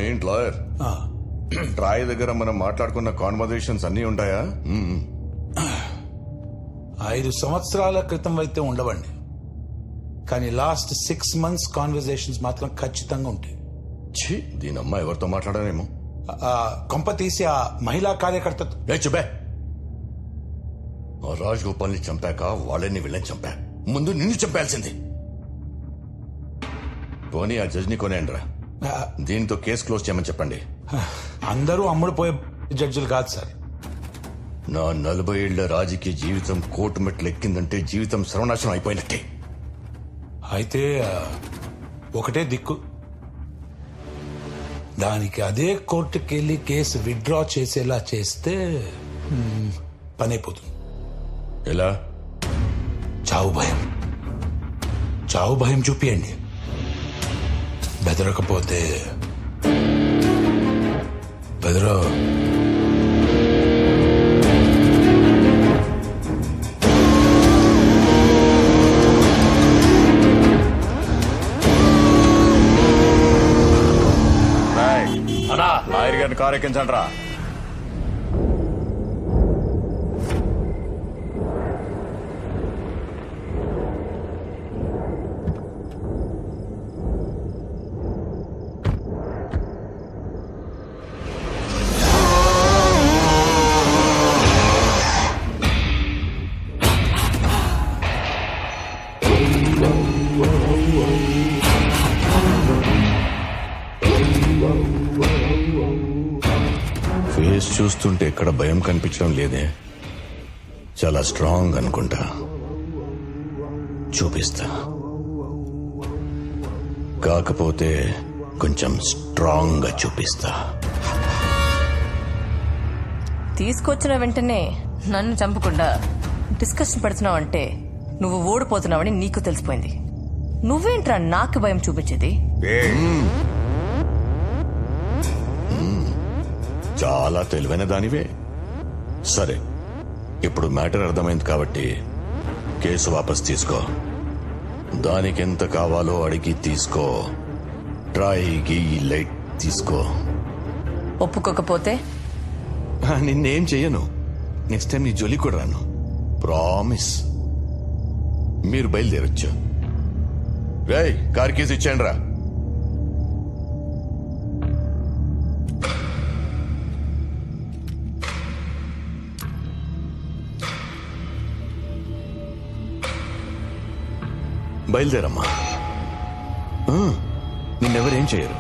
ఏంటి lawyer, Troy దగ్గర మనం మాట్లాడుకున్న కాన్వర్జేషన్స్ అన్నీ ఉంటాయా? 5 సంవత్సరాల క్రితం అయితే ఉండవండి, కానీ లాస్ట్ 6 months కాన్వర్జేషన్స్ మాత్రం ఖచ్చితంగా ఉంటాయి. దీని అమ్మ ఎవరితో మాట్లాడానేమో. కొంప తీసి ఆ మహిళా కార్యకర్తతో. చెప్పే, రాజ్ గోపాల్ ని చంపాక వాళ్ళని వీళ్ళని చంపా, ముందు నిన్ను చంపాల్సింది. పోనీ ఆ జడ్జిని కొనేయండిరా, దీంతో కేసు క్లోజ్ చేయమని చెప్పండి. అందరూ అమ్ముడుపోయే జడ్జిలు కాదు సార్. నా 40 ఏళ్ల రాజకీయ జీవితం కోర్టు మెట్లు ఎక్కిందంటే జీవితం సర్వనాశనం అయిపోయినట్టే. అయితే ఒకటే దిక్కు, దానికి అదే కోర్టుకెళ్లి కేసు విత్డ్రా చేసేలా చేస్తే పని అయిపోతుంది. ఎలా? చావు భయం చూపియండి. బెదరకపోతే బెదరా. లాయర్ గారిని కారు ఎక్కించండి రా. ఫేస్ చూస్తుంటే ఎక్కడ భయం కనిపించడం లేదే. చాలా స్ట్రాంగ్ అనుకుంటా. చూపిస్తా, కాకపోతే కొంచెం స్ట్రాంగ్ గా చూపిస్తా. తీసుకొచ్చిన వెంటనే నన్ను చంపకుండా డిస్కషన్ పెడుతున్నావు అంటే నువ్వు ఓడిపోతున్నావని నీకు తెలిసిపోయింది. నువ్వేంట్రా నాకు భయం చూపించేది? చాలా తెలివైన దానివే. సరే, ఇప్పుడు మ్యాటర్ అర్థమైంది కాబట్టి కేసు వాపస్ తీసుకో. దానికి ఎంత కావాలో అడిగి తీసుకో. ట్రైకి ఈ లైట్ తీసుకో. ఒప్పుకోకపోతే నిన్నేం చెయ్యను. నెక్స్ట్ టైం నీ జోలి కూడా రాను. ప్రామిస్. మీరు బయలుదేరొచ్చు. రేయ్, కార్ కీస్ ఇచ్చేయండి రా. బయలుదేరమ్మా. నిన్నెవరేం చేయరు.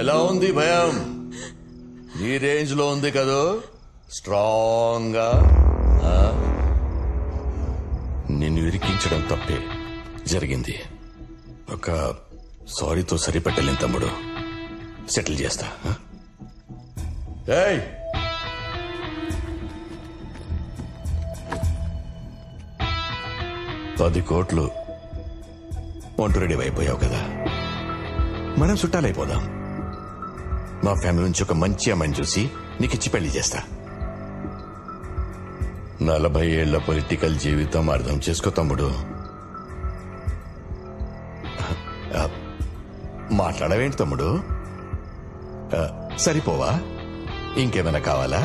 ఎలా ఉంది భయం? ఈ రేంజ్ లో ఉంది కదూ, స్ట్రాంగ్ గా. నిన్ను ఇరికించడం తప్పే జరిగింది. ఒక సారీతో సరిపెట్టలేని తమ్ముడు. సెటిల్ చేస్తా. ఏయ్, $10 కోట్లు వంట రెడీ అయిపోయావు కదా, మనం చుట్టాలైపోదాం. మా ఫ్యామిలీ నుంచి ఒక మంచి అమ్మాయిని చూసి నీకిచ్చి పెళ్లి చేస్తా. 40 ఏళ్ల పొలిటికల్ జీవితం అర్థం చేసుకో తమ్ముడు. మాట్లాడవేంటి తమ్ముడు? సరిపోవా? ఇంకేమైనా కావాలా?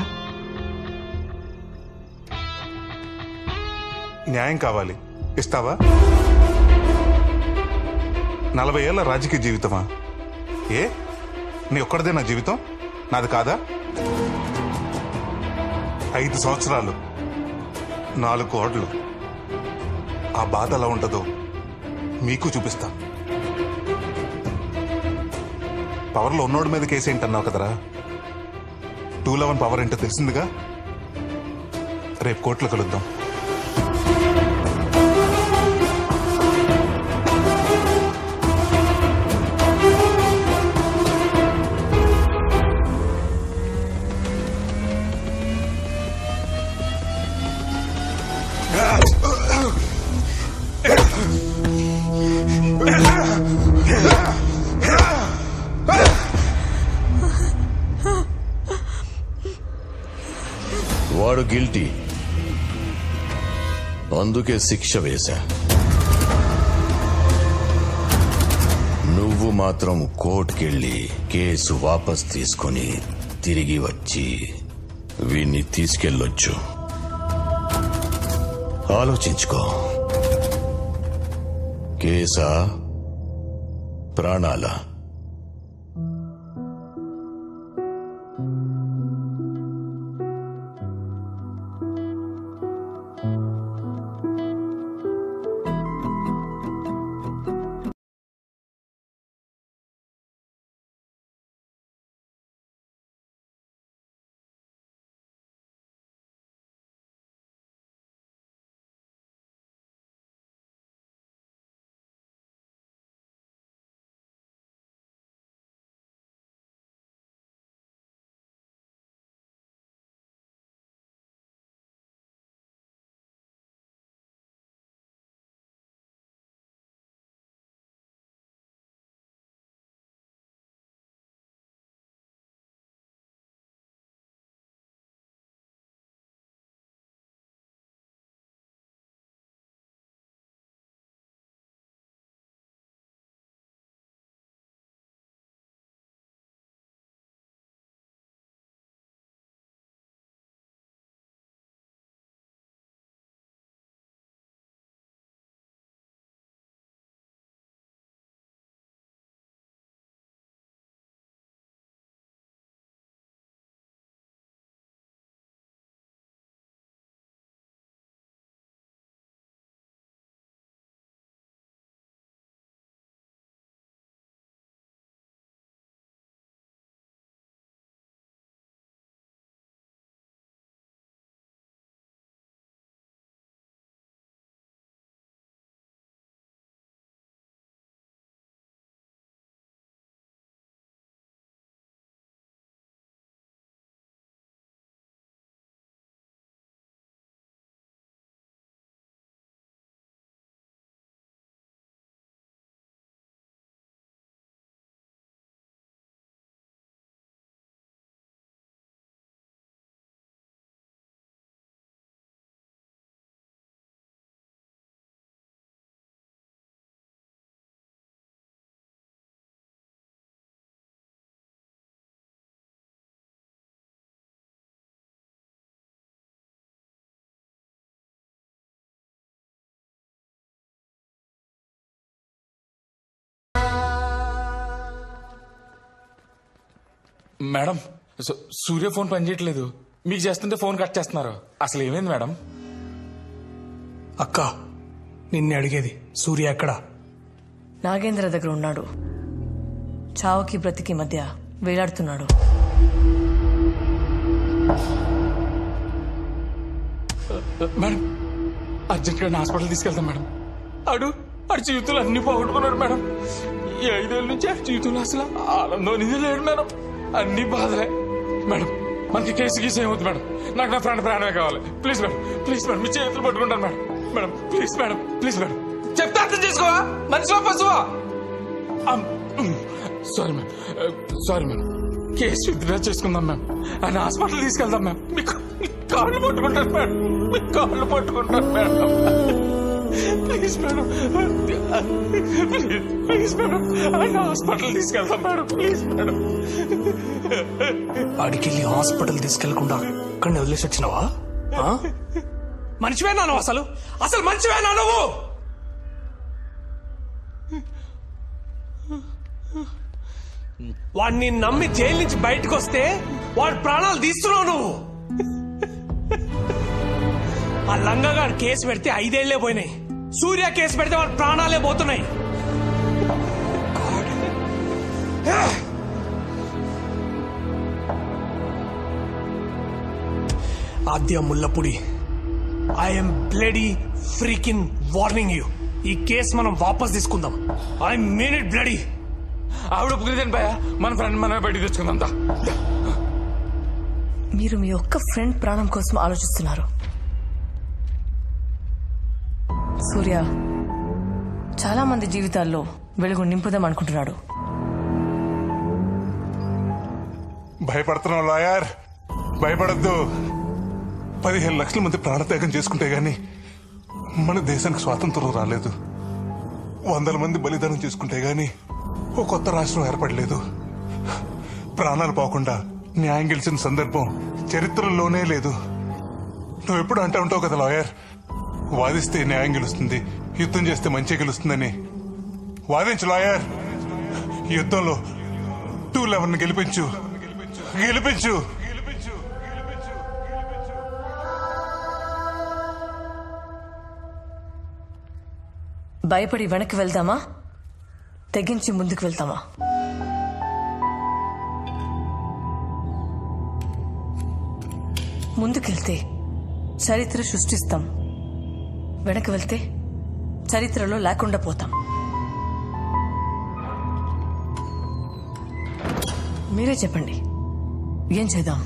న్యాయం కావాలి, ఇస్తావా? 40 ఏళ్ల రాజకీయ జీవితమా? నీ ఒక్కడిదే నా జీవితం, నాది కాదా? 5 సంవత్సరాలు 4 గోడలు, ఆ బాధ ఎలా ఉంటుందో మీకు చూపిస్తా. పవర్లో ఉన్నోడి మీద కేసు ఏంటన్నావు కదరా, 211 పవర్ ఏంటో తెలిసిందిగా. రేపు కోర్టులో కలుద్దాం. వాడు గిల్టీ, అందుకే శిక్ష వేశా. నువ్వు మాత్రం కోర్టుకెళ్ళి కేసు వాపస్ తీసుకుని తిరిగి వచ్చి వీణ్ణి తీసుకెళ్ళొచ్చు. ఆలోచించుకో. కేసా, ప్రాణాలా? మేడం, సూర్య ఫోన్ పనిచేయట్లేదు. మీకు చేస్తుంటే ఫోన్ కట్ చేస్తున్నారు. అసలు ఏమైంది మేడం? అక్క, నిన్నే అడిగేది. సూర్య ఎక్కడా? నాగేంద్ర దగ్గర ఉన్నాడు. చావుకి బ్రతికి మధ్య వేలాడుతున్నాడు. మేడం, అర్జెంట్ గా హాస్పిటల్ తీసుకెళ్తాం మేడం. ఆడు జీవితంలో అన్ని పోగొట్టుకున్నాడు మేడం. ఈ 5 ఏళ్ళ నుంచి ఆ జీవితంలో అసలు ఆనందం అనేది లేడు మేడం. అన్ని బాధలే మేడం. మనకి కేసు గీసు ఏమవుతుంది మేడం? నాకు నా ప్రాణమే కావాలి. ప్లీజ్ మేడం, ప్లీజ్ మేడం, మీ చేతులు పట్టుకుంటాను madam. Madam please madam, please madam, చెప్తే అర్థం చేసుకోవా? మనిషివా పశువా? Sorry madam, sorry madam. Case withdraw చేసుకుందాం మ్యామ్. ఆయన హాస్పిటల్ తీసుకెళ్దాం మ్యామ్. మీకు కాళ్ళు పట్టుకుంటాను మేడం, మీ కాళ్ళు పట్టుకుంటాను madam. Please madam, please madam, ఆయన హాస్పిటల్ తీసుకెళ్తాం మేడం. Please madam. ఆడికెళ్ళి హాస్పిటల్ తీసుకెళ్లకుండా అక్కడిని వదిలేసి వచ్చినావా? మనిషివేనా నువ్వు? అసలు మనిషివేనా నువ్వు? వాడిని నమ్మి జైలు నుంచి బయటకు వస్తే వాడి ప్రాణాలు తీస్తున్నావు నువ్వు. ఆ లంగగాడు కేసు పెడితే 5 ఏళ్లే పోయినాయి. సూర్య కేసు పెడితే వాడి ప్రాణాలే పోతున్నాయి. Adya Mullapudi, I'm bloody freaking warning you. ఈ కేసు మనం వాపస్ తీసుకుందాం. I mean it bloody. ఆవిడ ఒప్పుకునేదండి భయ, మన ఫ్రెండ్ మనం బయటికి తెచ్చుకుందాం. మీరు మీ ఒక్క ఫ్రెండ్ ప్రాణం కోసం ఆలోచిస్తున్నారు. సూర్య చాలా మంది జీవితాల్లో వెలుగు నింపుదాం అనుకుంటున్నాడు. భయపడుతున్నావు లాయర్, భయపడద్దు. 15 లక్షల మంది ప్రాణత్యాగం చేసుకుంటే గాని మన దేశానికి స్వాతంత్రం రాలేదు. 100 మంది బలిదానం చేసుకుంటే గాని ఓ కొత్త రాష్ట్రం ఏర్పడలేదు. ప్రాణాలు పోకుండా న్యాయం గెలిచిన సందర్భం చరిత్రలోనే లేదు. నువ్వు ఎప్పుడు అంటూ ఉంటావు కదా లాయర్, వాదిస్తే న్యాయం గెలుస్తుంది, యుద్ధం చేస్తే మంచి గెలుస్తుందని. వాదించు లాయర్, యుద్ధంలో 211 గెలిపించు, గెలిపించు. భయపడి వెనక్కి వెళ్దామా, తెగించి ముందుకు వెళ్తామా? ముందుకెళ్తే చరిత్ర సృష్టిస్తాం, వెనక్కి వెళ్తే చరిత్రలో లేకుండా పోతాం. మీరే చెప్పండి, ఏం చేద్దాం?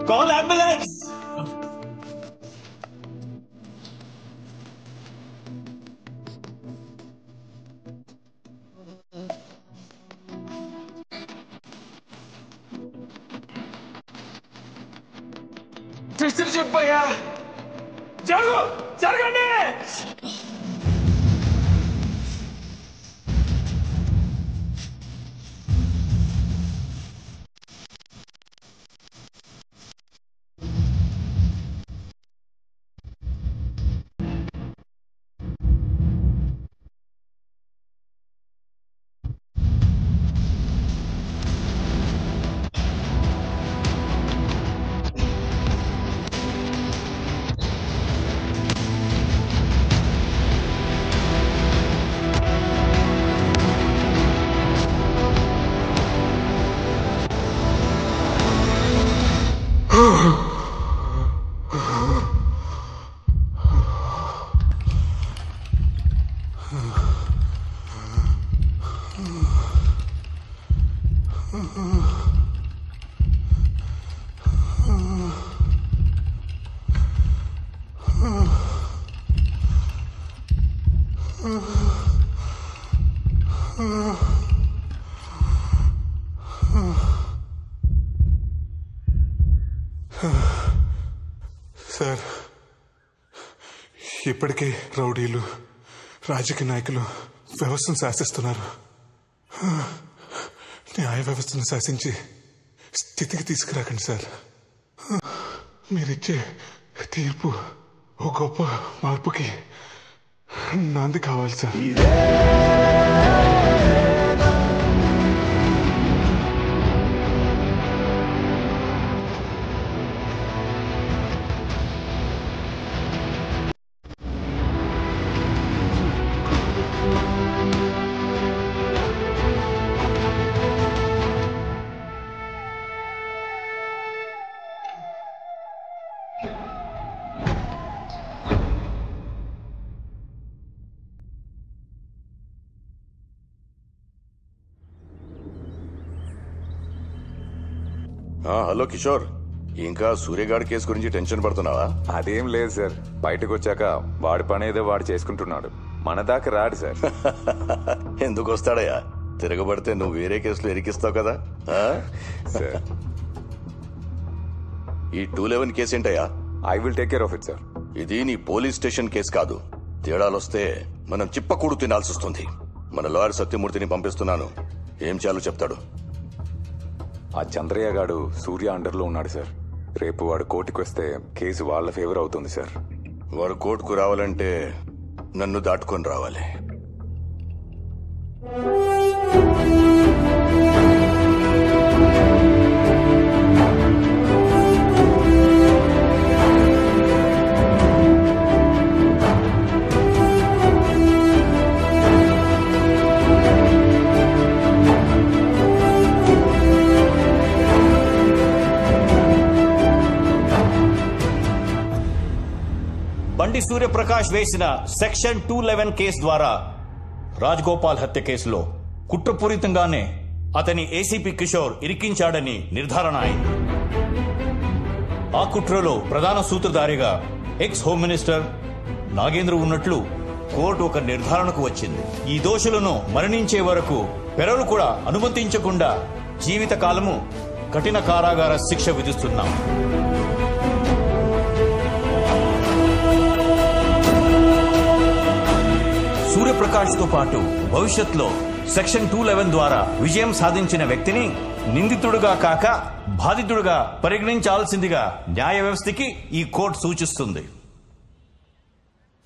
Call ambulance! సిస్టర్ చెప్పయ్యా, జరగండి. సార్, ఇప్పటికే రౌడీలు, రాజకీయ నాయకులు వ్యవస్థను శాసిస్తున్నారు. న్యాయ వ్యవస్థను శాసించి స్థితికి తీసుకురాకండి సార్. మీరిచ్చే తీర్పు ఓ గొప్ప మార్పుకి నాంది కావాలి సార్. హలో కిషోర్, ఇంకా సూర్యగాడి కేసు గురించి టెన్షన్ పడుతున్నావా? అదేం లేదు సార్. బయటకు వచ్చాక వాడి పని ఏదో వాడు చేసుకుంటున్నాడు. మన దాకా రాడు సార్. ఎందుకు వస్తాడయ్యా? తిరగబడితే నువ్వు వేరే కేసులో ఇరికిస్తావు కదా. సార్ ఈ 211 కేసు ఏంటయ్యా? I will take care of it sir. ఇది నీ పోలీస్ స్టేషన్ కేసు కాదు. తేడాలొస్తే మనం చిప్పకూడు తినాల్సి వస్తుంది. మన లాయర్ సత్యమూర్తిని పంపిస్తున్నాను. ఏం చేయాలో చెప్తాడు. ఆ చంద్రయ్య గాడు సూర్య అండర్లో ఉన్నాడు సార్. రేపు వాడు కోర్టుకు వస్తే కేసు వాళ్ళ ఫేవర్ అవుతుంది సార్. వాడు కోర్టుకు రావాలంటే నన్ను దాటుకొని రావాలి. బండి సూర్యప్రకాష్ వేసిన సెక్షన్ 211 కేసు ద్వారా రాజ్గోపాల్ హత్య కేసులో కుట్రపూరితంగానే అతని ఏసీపీ కిషోర్ ఇరికించాడని నిర్ధారణ అయింది. ఆ కుట్రలో ప్రధాన సూత్రధారిగా ఎక్స్ హోమ్ మినిస్టర్ నాగేంద్ర ఉన్నట్లు కోర్టు ఒక నిర్ధారణకు వచ్చింది. ఈ దోషులను మరణించే వరకు పెరలు కూడా అనుమతించకుండా జీవితకాలము కఠిన కారాగార శిక్ష విధిస్తున్నాం. సూర్యప్రకాష్ తో పాటు భవిష్యత్తులో సెక్షన్ 211 ద్వారా విజయం సాధించిన వ్యక్తిని నిందితుడుగా కాక బాధితుడుగా పరిగణించాల్సిందిగా న్యాయ వ్యవస్థకి ఈ కోర్టు సూచిస్తుంది.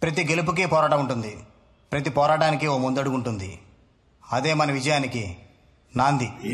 ప్రతి గెలుపుకి పోరాటం ఉంటుంది. ప్రతి పోరాటానికి ఓ ముందడుగు ఉంటుంది. అదే మన విజయానికి నాంది.